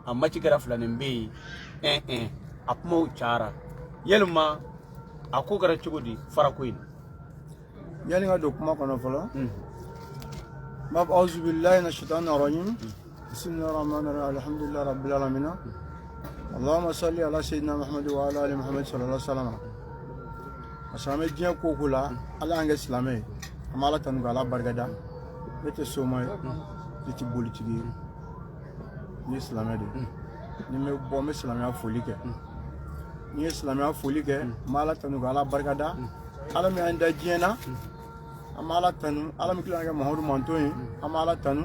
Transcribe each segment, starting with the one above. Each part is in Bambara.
amma ci gara fulanin be a kuma cara yelma a ko gara cigodi farakoyin yali nga do kuma kono folo mab auzu billahi minash shaitanir rajim bismillahir rahmanir rahim alhamdulillahi rabbil alamin allahumma salli ala sayyidina muhammad wa ala ali muhammad sallallahu alaihi wasallam asame diya ko kula ala nga islamé amala tan gala bargada bete somay ci politique ni islamé de ni me bo me islamé folike ni islamé folike mala tan gala bargada ala mi anda jena amala tanu ala mi kilanga muhammadu mantoyi amala tanu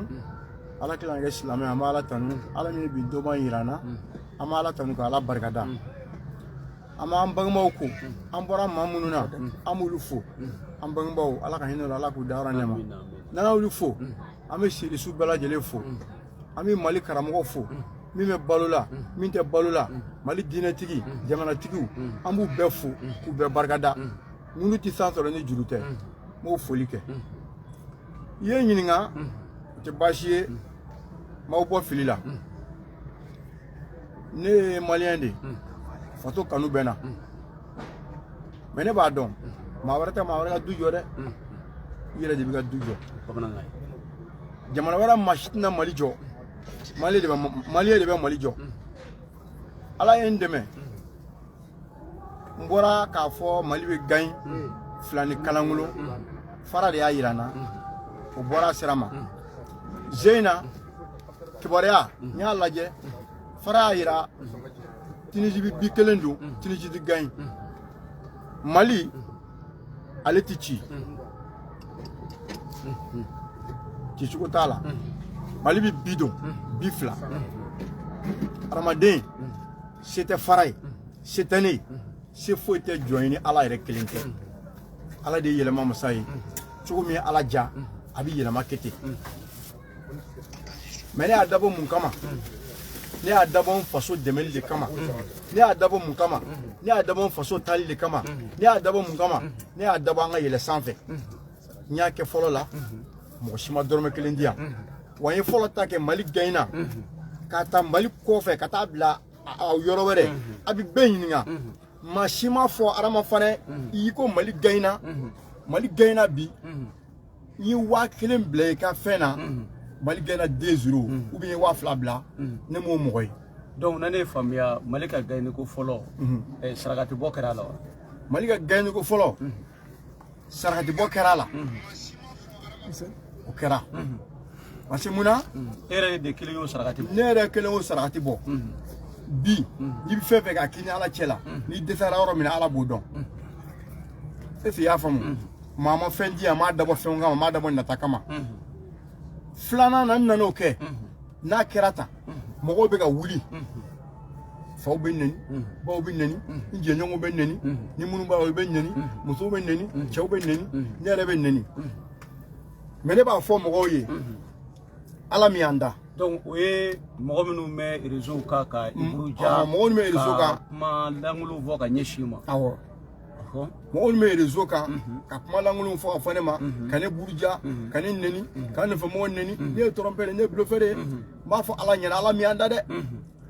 ala kilanga islamé amala tanu ala mi bi do ban irana amala tanu gala bargada ama ambangmaw ko ambora mamununa amulu fo ambangmaw ala ka hinno ala ku dara nema nana ulu fo ame siri su bala jele fo ami mali karamo fo mi me balola min te balola mali dinatigi jamana tigiw ambu be fo ku be bargada munu ti sansoro ni jurute mo folike ye nyininga te bashiye ma bo filila ne malien de fato kanu bena mene ba don ma warata du jode yele de biga du jo jamana wara mashina mali jo mali de be mali jo ala endeme mbora ka fo mali be gain flani kalangulo fara de ayirana o bora sirama zeina kiborea nya laje fara ayira Tunisie bi kelendu Tunisie di gagne Mali ale tichi ci ko tala Mali bi bidon bifla Ramadan c'était faray cette année c'est faut être joini ala rek kelinte ala de yelema masay ci ko mi ala ja abi yelema kete mais a dabo mun kama ne a dabon faso demel de kama ne a dabon mun kama ne a dabon faso tali de kama ne a dabon mun kama ne a dabon nga yele sanfɛ nya ke folo la mo shima dorme kelendia wa ye folo ta ke mali gaina ka ta mali kofe ka ta bla yoro were abi benyinga ma shima fo arama fane yi ko mali gaina bi yi wa kelen ble ka fena mali gaina 2-0 ou bien wa flabla ne mo moy donc nane famia malika gaina ko folo sarakati bokara la malika gaina ko folo sarakati bokara la o kera parce muna ere de kiliyo sarakati nere kiliyo sarakati bo bi ni fefe ka kini ala chela ni desara oro mina ala bodon c'est ya famu mama fendi ama dabo fenga ma dabo natakama flana nan nano ke na kerata mogo be ga wuli faw be nani baw be nani inje nyongo be nani ni munu baw be nani muso be nani chaw be nani nere be nani mene ba fo mogo ye ala mi anda donc we mogo minu me réseau ka ibuja mogo me réseau ka ma langulu voka nyeshima awo mo me réseau ka kuma langulu fo fanema kane burja kane neni kane fo mo neni ne tromper ne blufere ma fo ala nyana ala mi anda de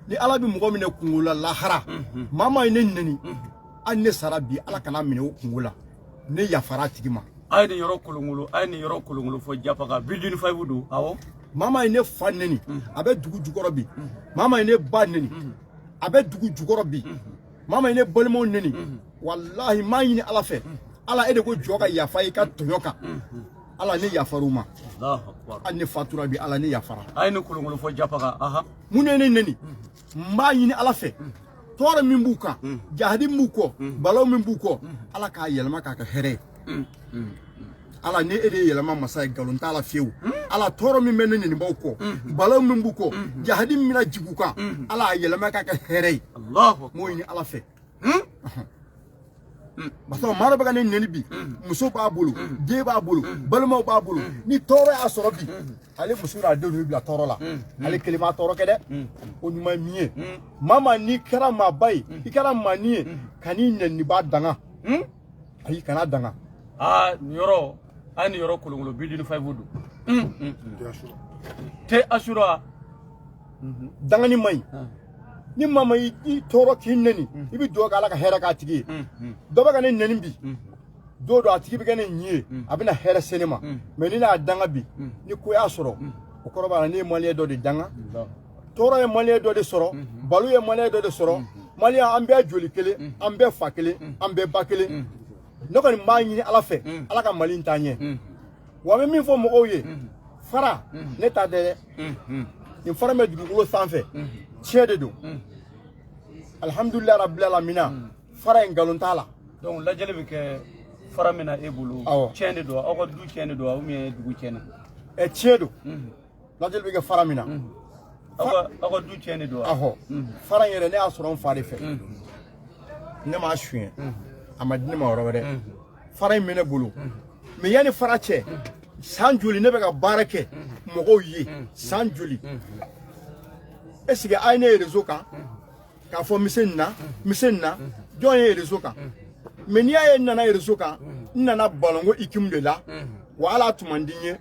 ni ala bi mo mine kungula lahara mama ne neni anne sarabi ala kana mine kungula ne ya faratigima ayni yoro kulungulu fo japaka building 5 do awo mama ne fa neni abe dugu jukoro bi mama ne ba neni abe dugu jukoro bi mama ne bolmo neni wallahi ma yini ala fe ala ede ko joga ya fa ka toyoka ala ne ya faruma Allahu akbar anne fatura bi ala ne ya fara ayni kulungulu fo japaka aha munene neni ma yini ala fe tora min buka jahadi muko balo min buko ala ka yelma ka here ala ne ede yelma masay galon tala few ala toro min menene ni bawko balo min buko jahadi mina jiguka ala yelma ka here Allahu akbar moyni ala fe baso mara baga ne neni bi muso ba bulu de ba bulu balmo ba bulu ni toro ya soro bi ale musura de no bi la toro la ale kelima toro kede o nyuma miye mama ni kara ma bai ikara manie kani neni ba danga ayi kana danga nyoro ani yoro kulungulu building 5 do te asura dangani mai ni mama i toro kin neni ibi do ga ala ka hera ka tigi do ba ga ne neni bi do do atigi bi ga ne nyi abina hera senema me ni na danga bi ni ko ya soro o ko ba ni mali do de danga toro e mali do de soro balu e mali do de soro mali ambe joli kele ambe fa kele ambe ba kele no ko ni ma nyi ala fe ala ka mali ntanye wa me min fo mo oye fara ne ta de in fara me dugulo sanfɛ tiɲɛ de don alhamdulillah rabbil alamin fara in galon tala donc lajɛli bɛ kɛ fara min na e bolo tiɲɛ de don aw ka du tiɲɛ de don ou bien dugu tiɲɛ na tiɲɛ don lajɛli bɛ kɛ fara min na aw ka du tiɲɛ de don ahɔ fara in yɛrɛ ne y'a sɔrɔ n fa de fɛ ne m'a suɲɛ a ma di ne ma yɔrɔ wɛrɛ fara in bɛ ne bolo mais yanni fara cɛ san joli ne bɛ ka baara kɛ mɔgɔw ye san joli est-ce que a ye ne ye réseau kan k'a fɔ mise na jɔn ye réseau kan mais n'i y'a ye n nana réseau kan n nana balongo équipe de la wa ala tuma di n ye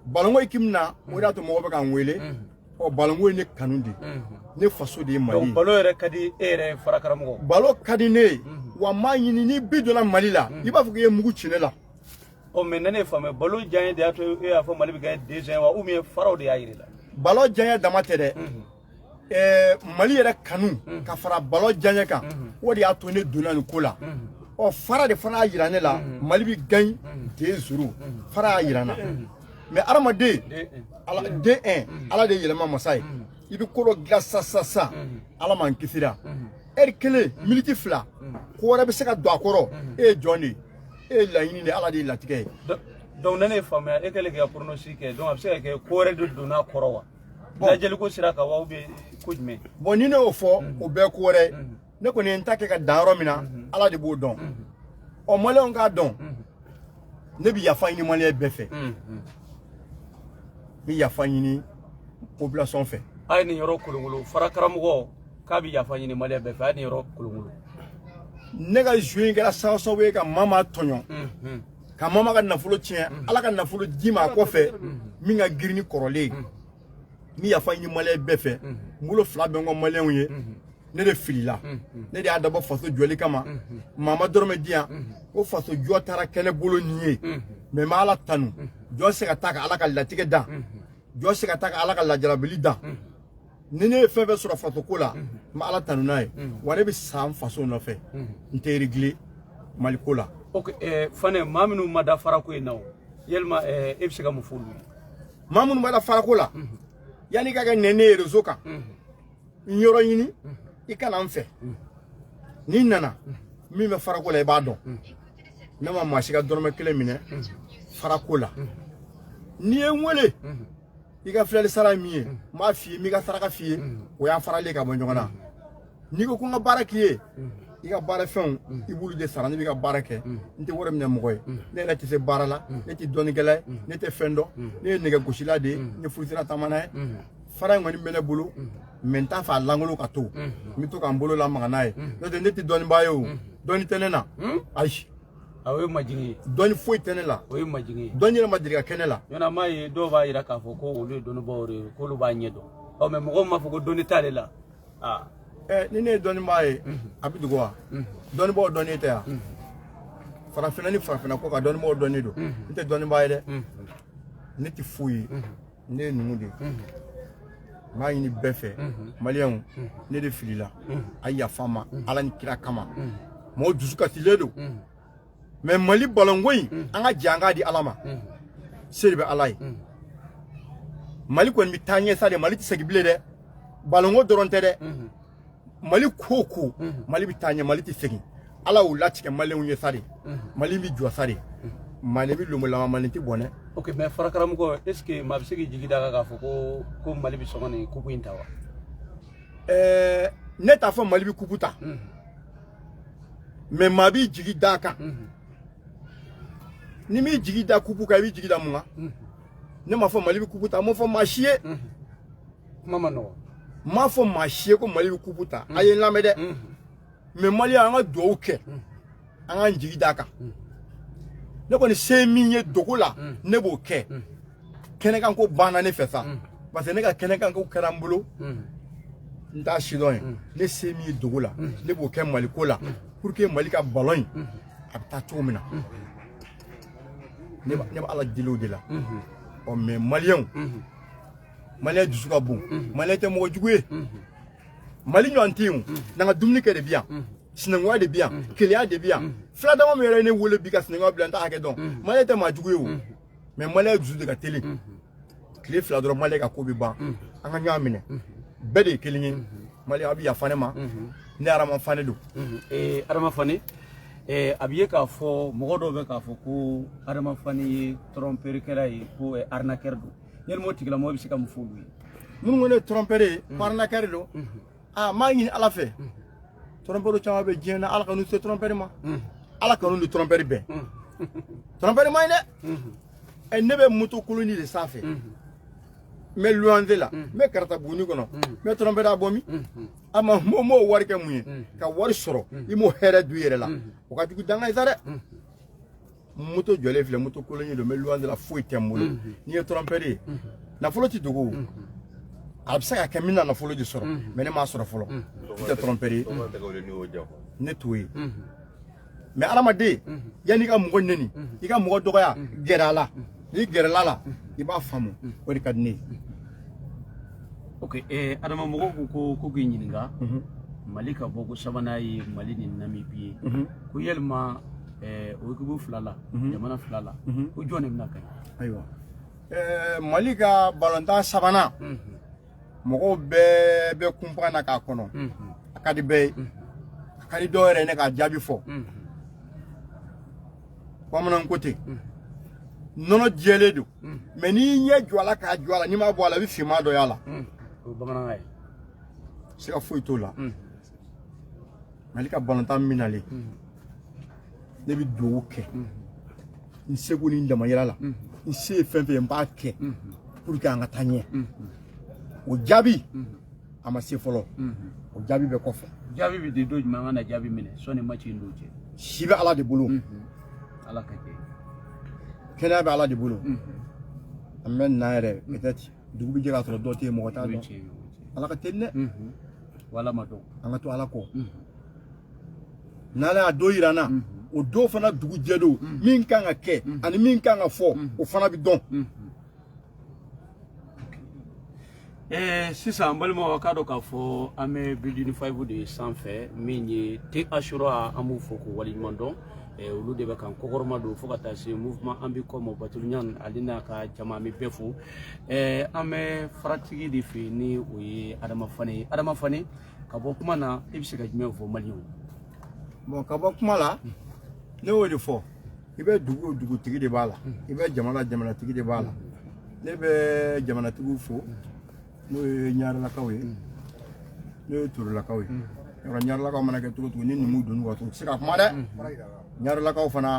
balongo équipe na o de y'a to mɔgɔw bɛ ka n wele ɔ balongo ye ne kanu de ne faso de ye Mali ye. donc balo yɛrɛ ka di e yɛrɛ fara karamɔgɔ. balo ka di ne ye wa n m'a ɲini ni bi donna Mali la i b'a fɔ k'i ye mugu ci ne la. Oh, mais nene fame balo janye de ato e afo Mali bi gagne 2 ans wa ou bien faraw de ya yire la balo janye dama tede Mali yɛrɛ kanu ka fara balo janye kan o de ato ne donna ni ko la o fara de fana yira ne la Mali bi gagne 2-0 fara yira na mais aramaden ala D1 ala de yelema masai ibi kolo glassa sa ala man kisira kele minute fla ko wara bi se ka do akoro joni la yini de ala de latigɛ donc nene fama e kele ke pronostic donc a se ke ko wɛrɛ de donna kɔrɔ wa lajɛli ko sira ka wa ou bien ko jumɛn bon ni ne o fɔ o bɛɛ ko wɛrɛ ne kɔni n ta kɛ ka dan yɔrɔ min na ala de b'o dɔn ɔ maliyɛnw k'a dɔn ne bi yafa ɲini maliyɛn bɛɛ fɛ n bi yafa ɲini population fɛ a ye nin yɔrɔ kolongolo fara karamɔgɔ k'a bi yafa ɲini maliyɛn bɛɛ fɛ a ye nin yɔrɔ kolongolo ne ka joué kɛra sababu ye ka mama tɔɲɔ ka mama ka nafolo tiɲɛ ala ka nafolo di ma a kɔfɛ min ka girin ni kɔrɔlen ni yafa ɲini maliyɛn bɛɛ fɛ n bolo fila bɛ n ka maliyɛnw ye ne de filila ne de y'a dabɔ faso jɔli kama mama dɔrɔmɛ di yan o faso jɔ taara kɛnɛ bolo nin ye mais n bɛ ala tanu jɔ se ka taa ka ala ka latigɛ dan jɔ se ka taa ka ala ka lajarabili dan ni ne ye fɛn fɛn sɔrɔ faso ko la n bɛ ala tanu n'a ye wa ne bɛ san faso nɔfɛ n tɛ réglé Mali ko la. ok fane maa minnu ma da farako in na o yalima e bɛ se ka mun fɔ olu ye. maa minnu ma da farako la yanni i ka kɛ nɛnɛ ye réseau kan n yɔrɔ ɲini i kana n fɛ n'i nana min bɛ farako la i b'a dɔn ne ma maa si ka dɔrɔmɛ kelen minɛ farako la n'i ye n wele i ka filɛli sara ye min ye n b'a f'i ye n b'i ka saraka f'i ye o y'a faralen ka bɔ ɲɔgɔn na n'i ko ko n ka baara k'i ye i ka baara fɛnw i b'olu de sara ne b'i ka baara kɛ n tɛ wari minɛ mɔgɔ ye ne yɛrɛ tɛ se baara la ne tɛ dɔnnikɛla ye ne tɛ fɛn dɔn ne ye nɛgɛ gosila de ye n ye furusira taamana ye fara in kɔni bɛ ne bolo mɛ n t'a fɛ a langolo ka to n bɛ to ka n bolo lamaga n'a ye n'o tɛ ne tɛ dɔnnibaa ye o dɔnni tɛ ne na ayi o ye majigin ye dɔnni foyi tɛ ne la o ye majigin ye dɔnni yɛrɛ ma deli ka kɛ ne la yɔrɔ maa ye dɔw b'a yira k'a fɔ ko olu ye dɔnnibaaw de ye k'olu b'a ɲɛ dɔn ɔ mɛ mɔgɔw m'a fɔ ko dɔnni t'ale la ni ne ye dɔnnibaa ye a bɛ dogo wa dɔnnibaaw dɔnnen tɛ yan farafinna ni farafinna ko ka dɔnnibaaw dɔnnen don n tɛ dɔnnibaa ye dɛ ne tɛ foyi ye ne ye numu de ye n b'a ɲini bɛɛ fɛ maliyɛnw ne de filila a yafa n ma ala ni kira kama mɔgɔw dusu kasilen don mais Mali balongo in an ka jɛ an k'a di ala ma se de bɛ ala ye Mali kɔni bɛ taa ɲɛ sa de Mali tɛ segin bilen dɛ balongo dɔrɔn tɛ dɛ Mali ko ko Mali bɛ taa ɲɛ Mali tɛ segin ala y'u latigɛ maliyɛnw ye sa de Mali bɛ jɔ sa de Mali bɛ lomolama Mali tɛ bɔn dɛ. ok mais fara karamɔgɔ est ce que maa bɛ se k'i jigi da kan k'a fɔ ko Mali bɛ sɔn nin kupu in ta wa. ne t'a fɔ Mali bɛ kupu ta mais maa b'i jigi da kan ni m'i jigi da kupu kan i b'i jigi da mun kan ne m'a fɔ Mali bɛ kupu ta n m'a fɔ maa si ye kuma ma nɔgɔ n m'a fɔ maa si ye ko Mali bɛ kupu ta a ye n lamɛn dɛ mais maliyɛn an ka duwawu kɛ an k'an jigi da kan ne kɔni se min ye dogo la ne b'o kɛ kɛnɛkan ko banna ne fɛ sa parce que ne ka kɛnɛ kan ko kɛra n bolo n t'a sidɔn ye ne se min ye dogo la ne b'o kɛ Mali ko la pour que Mali ka ballon in a bɛ taa cogo min na ne bɛ Ala deli o de la mais maliyɛnw maliyɛn dusu ka bon maliyɛn tɛ mɔgɔ jugu ye Mali ɲɔgɔn tɛ yen n'an ka dumuni kɛ de bi yan sinankunya de bi yan kelenya de bi yan fila dama min yɛrɛ ye ne wele bi ka sinankunya bila n t'a hakɛ dɔn maliyɛn tɛ maa jugu ye o mais maliyɛn dusu de ka teli tile fila dɔrɔn maliyɛn ka ko bɛ ban an ka ɲɔgɔn minɛ bɛɛ de ye kelen ye maliyɛn a bɛ yafa ne ma ne Adama Fane don Adama Fane a bɛ ye k'a fɔ mɔgɔ dɔw bɛ k'a fɔ ko Adama Fane ye tromperie ye ko arnaqueur don yalima o tigilamɔgɔ bɛ se ka mun fɔ olu ye minnu ko ne tromperie ye ko arnaqueur don m'a ɲini Ala fɛ tromperie caman bɛ diɲɛ na Ala ka n'u se tromperie ma Ala ka n'u ni tromperie bɛn tromperie ma ɲi dɛ ne bɛ moto koloni de sanfɛ n bɛ luwanze la n bɛ karata buguni kɔnɔ n bɛ tromperie a bɔ min a ma m'o wari kɛ mun ye ka wari sɔrɔ i m'o hɛrɛ du i yɛrɛ la o ka jugu danga ye sa dɛ moto jɔlen filɛ moto koloni don n bɛ luwanze la foyi tɛ n bolo n'i ye tromperie ye nafolo tɛ dogo a bɛ se ka kɛ min na nafolo de sɔrɔ mais ne m'a sɔrɔ fɔlɔ n tɛ tromperie ye ne t'o ye mais adamaden yanni i ka mɔgɔ neni i ka mɔgɔ dɔgɔya gɛrɛ a la n'i gɛrɛla la i b'a faamu o de ka di ne ye. ok Adama mɔgɔw ko k'i ɲininka Mali ka bɔ ko sabanan ye Mali ni Namibie ye ko yalima o équipe fila la jamana fila la ko jɔn de bɛna kɛ ayiwa Mali ka balontan sabanan mɔgɔw bɛɛ bɛ kunpan na k'a kɔnɔ a ka di bɛɛ ye a ka di dɔw yɛrɛ ye ne k'a jaabi fɔ bamanan ko ten nɔnɔ jɛlen don mais n'i ɲɛ jɔ a la k'a jɔ a la n'i m'a bɔ a la i bɛ finman dɔ y'a la o bamanankan ye se ka foyi t'o la Mali ka balontan minalen ne bɛ dugawu kɛ n seko ni n damayira la n se ye fɛn fɛn ye n b'a kɛ pour que an ka taa ɲɛ o jaabi a ma se fɔlɔ o jaabi bɛ kɔfɛ jaabi bɛ di don jumɛn an ka na jaabi minɛ sɔnni match in don cɛ si bɛ Ala de bolo Ala ka kɛ kɛnɛya bɛ Ala de bolo an bɛ na yɛrɛ peut-être dugu bɛ jɛ k'a sɔrɔ dɔ tɛ yen mɔgɔ t'a dɔn Ala ka teli dɛ wala ma dɔn an ka to Ala kɔ n'Ala y'a don yira n na o don fana dugu jɛ don min kan ka kɛ ani min kan ka fɔ o fana bɛ dɔn sisan an balimaw k'a dɔn k'a fɔ an bɛ building 5 de sanfɛ min ye Te Asura an b'u fɔ k'u waleɲuman dɔn olu de bɛ kan kɔkɔrɔma don fo ka taa se mouvement an bɛ kɔmɔ Batuluɲan ale n'a ka jama an bɛ bɛɛ fo an bɛ faratigi de fɛ ni o ye Adama Fane ye Adama Fane ka bɔ kuma na i bɛ se ka jumɛn fɔ maliyɛnw bon ka bɔ kuma la ne y'o de fɔ i bɛ dugu o dugutigi de b'a la i bɛ jamanatigi de b'a la ne bɛ jamanatigiw fo n'o ye Ɲarelakaw ye n'o ye Torolakaw ye yɔrɔ Ɲarelakaw mana kɛ cogo o cogo ni numu donn'u ka so u tɛ se ka kuma dɛ Ɲarelakaw fana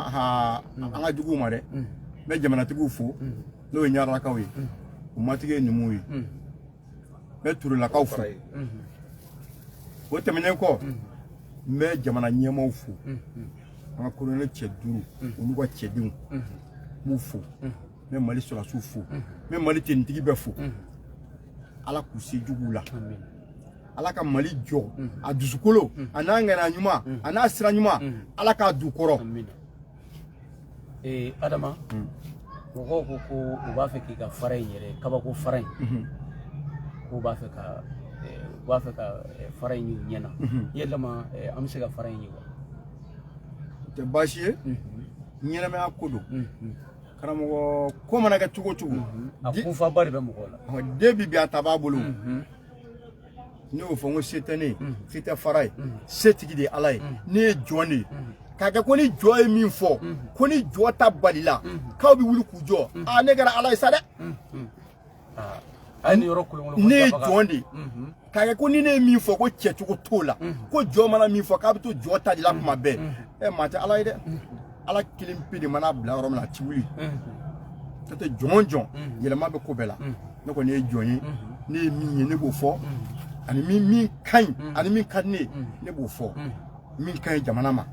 an ka jugu u ma dɛ n bɛ jamanatigiw fo n'o ye Ɲarelakaw ye u matigi ye numuw ye n bɛ Torolakaw fo o tɛmɛnen kɔ n bɛ jamana ɲɛmaaw fo an ka colonel cɛ 5 olu ka cɛdenw n b'u fo n bɛ Mali sɔrɔdasiw fo n bɛ Mali tenitigi bɛɛ fo Ala k'u se juguw la Ala ka Mali jɔ a dusukolo a n'a ŋana ɲuman a n'a sira ɲuman Ala k'a du kɔrɔ Adama mɔgɔw ko u b'a fɛ k'i ka fara in yɛrɛ kabako fara in k'u b'a fɛ ka fara in y'u ɲɛna yalama an bɛ se ka fara in ye wa o tɛ baasi ye ɲɛnamaya ko don karamɔgɔ ko mana kɛ cogo o cogo a kunfaba de bɛ mɔgɔw la den bi a ta b'a bolo ne y'o fɔ n ko se tɛ ne ye se tɛ fara ye setigi de ye Ala ye ne ye jɔn de ye k'a kɛ ko ni jɔ ye min fɔ ko ni jɔ ta balila k'aw bɛ wuli k'u jɔ ne kɛra Ala ye sa dɛ ne ye jɔn de ye k'a kɛ ko ni ne ye min fɔ ko cɛcogo t'o la ko jɔ mana min fɔ k'a bɛ to jɔ ta de la kuma bɛɛ maa tɛ Ala ye dɛ Ala kelen pe de mana bila yɔrɔ min na a ti wuli n'o tɛ jɔn yɛlɛma bɛ ko bɛɛ la ne kɔni ye jɔn ye ne ye min ye ne b'o fɔ ani min ka ɲi ani min ka di ne ye ne b'o fɔ min ka ɲi jamana ma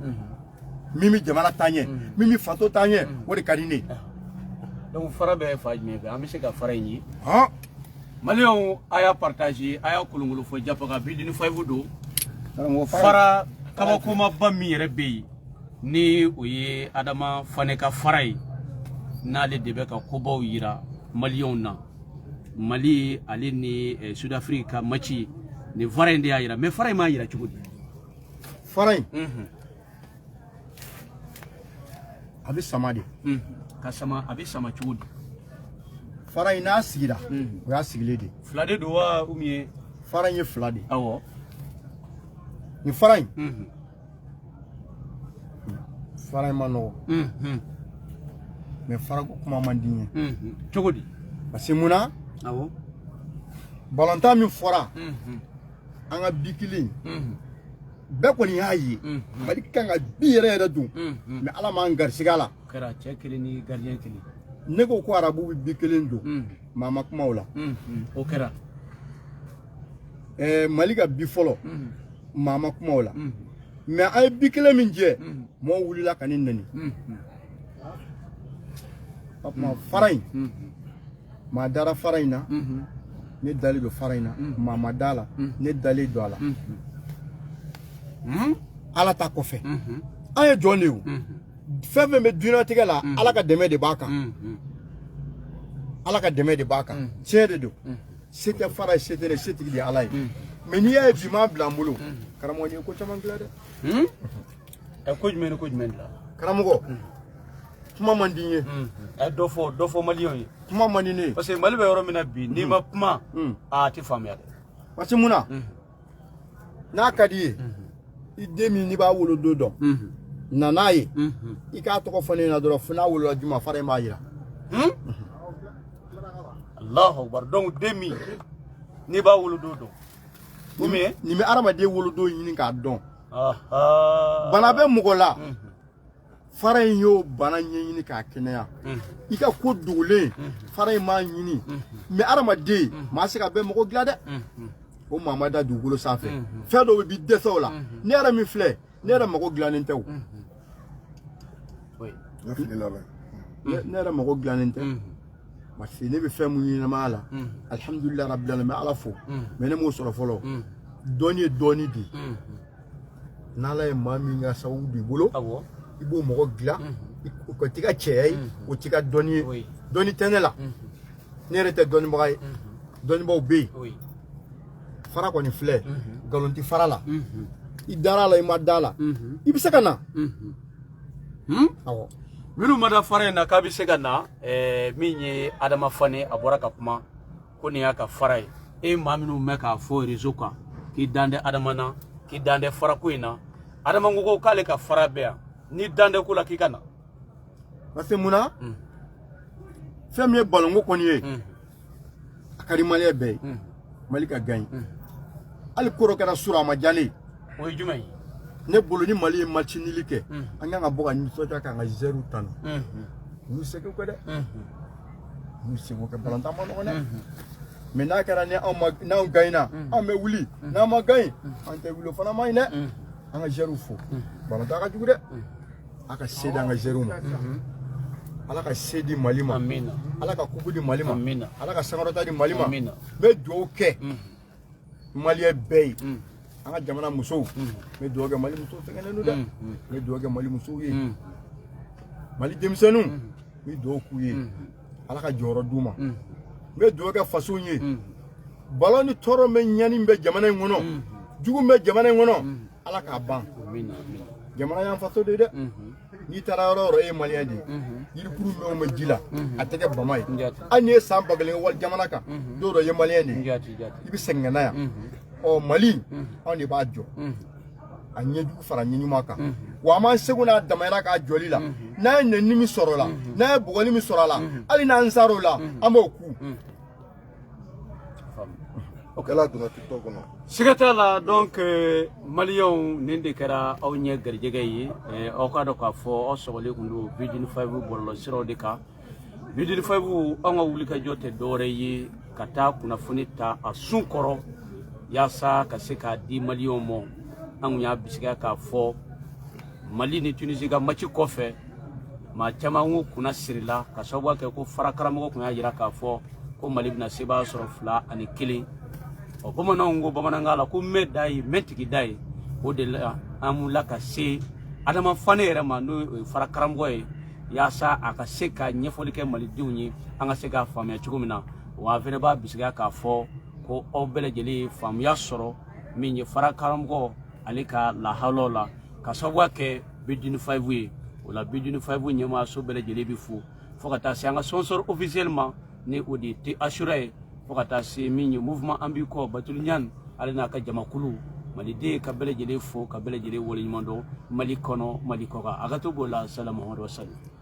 min bɛ jamana taa ɲɛ min bɛ faso taa ɲɛ o de ka di ne ye. donc fara bɛ fa jumɛn fɛ an bɛ se ka fara in ye Malion aya partager aya kulungulu fo japaga bidini 5 do fara kaba kuma bammi yere be ni oye adama faneka farai nale debe ka kobaw yira Malion na Mali ali ni Sud Africa machi ni farai ndi yira mais farai ma yira cugudi farai abi samadi ka sama abi sama cugudi farai na sigira o ya sigile de flade do wa umie farai ye flade awo ni farai farai mano mais farai ko kuma mandinye cugudi parce que muna awo balanta mi fora anga bikili be ko ni hayi bari kanga bi yere dun mais ala man garsigala kara chekeli ni gardien kili ne ko arabu bikilin do mama kuma wala o kera malika bi folo mama kuma wala mais ay bikile min je mo wulila kanin nani papa faray ma dara farayna ne dali do farayna mama dala ne dali do ala ala ta ko fe ay joni wu feve me duna tigala ala ka deme de baka ala ka deme de baka cede do c'était faray c'était c'était di ala mais ni ay bi ma blambulo karamo ni ko chama glade e ko jmen la karamo kuma mandinye dofo Malion yi kuma mandine parce que Mali be yoro mina bi ni ma kuma a ti famia parce que muna na kadiye i demi ni ba wolo dodo nanaye i ka to ko fane na do funa wolo juma fare ma yira Allahu akbar donc demi ni ba wolo dodo umi ni me arama de wolo do yin ka don aha bana be mugola fara yo bana nyini ka kenea i ka ko dole fara ma nyini me arama de ma se ka be mugo glade o mama da dugolo safe fe do bi deso la ne ara mi fle ne ara mugo glane tew oui ne ara mugo glane tew ma se ne be fe mu nyina mala alhamdulillah rabbil alamin ala fo me ne mo soro folo doni di nala e mami nga saudi bolo awo ibo mo gla ko tiga chey o tiga doni tenela ne rete doni bagay doni bo be oui fara ko ni fle galonti fara la idara la imadala ibisakana awo minu mada fara na kabi segana minye adama fane abora ka kuma ko ni aka fara maminu meka fo rezoka ki dande adama na ki dande fara ko ina adama ngugo kale ka fara be ni dande kula ki kana parce muna femme balongo ko ni akari mali be malika gagne al koro kana sura ma jale o jumay ne bolo ni mali match ni like anga nga boga ni sota ka nga 0 tan ni se ko de ni se ko ka balanta mo no ne mais na kara ne on ma na gaina on me wuli na ma gain ante wulo fana mai ne anga 0 fo balanta ka jugude aka seda nga 0 ma ala ka sedi malima amina ala ka kubudi malima amina ala ka sangarota di malima amina me do ke mali bey anga jamana muso me do ke mali muso fengene nu da me do ke mali muso yi mali demsenu me do ku yi ala ka joro duma me do ke faso yi baloni toro me nyani be jamana ngono jugu me jamana ngono ala ka ban amina amina jamana yan faso de ni tararo e maliadi yiri kuru me o jila ateke bamay ani sam bagale wal jamana ka do do ye maliadi ibi sengena ya o mali on di bajo anye du fara nyi maka wa ma seguna damara ka joli la na nni mi soro la na bugoli mi soro la ali na ansaro la amoku okela do na tiktok no sigata la donc Malion nende kara aw nye garjege yi o ka do ka fo o sogole kundu bidin 5 bollo siro de ka bidin 5 anga wuli ka jote dore yi kata kuna funita asunkoro yasa ka se ka di Malion mo an ya bisiga ka fo Mali ni Tunisie ga machi kofe ma chama ngu kuna sirila ka sababu ke ko farakara mo kuna yira ka fo ko mali bina seba soro fula ani kelen o bamananw ko bamanangala ko me dai metiki dai o de la amula ka se adama fane yɛrɛ ma no fara karamɔgɔ ye yaasa a ka se ka ɲɛfɔli kɛ malidenw ye an ka se k'a faamuya cogo min na wa fɛnɛ b'a bisigiya k'a fɔ ko aw bɛɛ lajɛlen ye faamuya sɔrɔ min ye fara karamɔgɔ ale ka lahalaw la ka sababuya kɛ B25 ye o la B25 ɲɛmaayaso bɛɛ lajɛlen bi fo fo ka taa se an ka sponsor officiel ma ni o de te assura ye fo ka taa se min ye mouvement an b'i kɔ Batulu Ɲani ale n'a ka jamakulu maliden ka bɛɛ lajɛlen fo ka bɛɛ lajɛlen waleɲuman dɔn Mali kɔnɔ Mali kɔ kan a ka to b'o la salamu aleykum.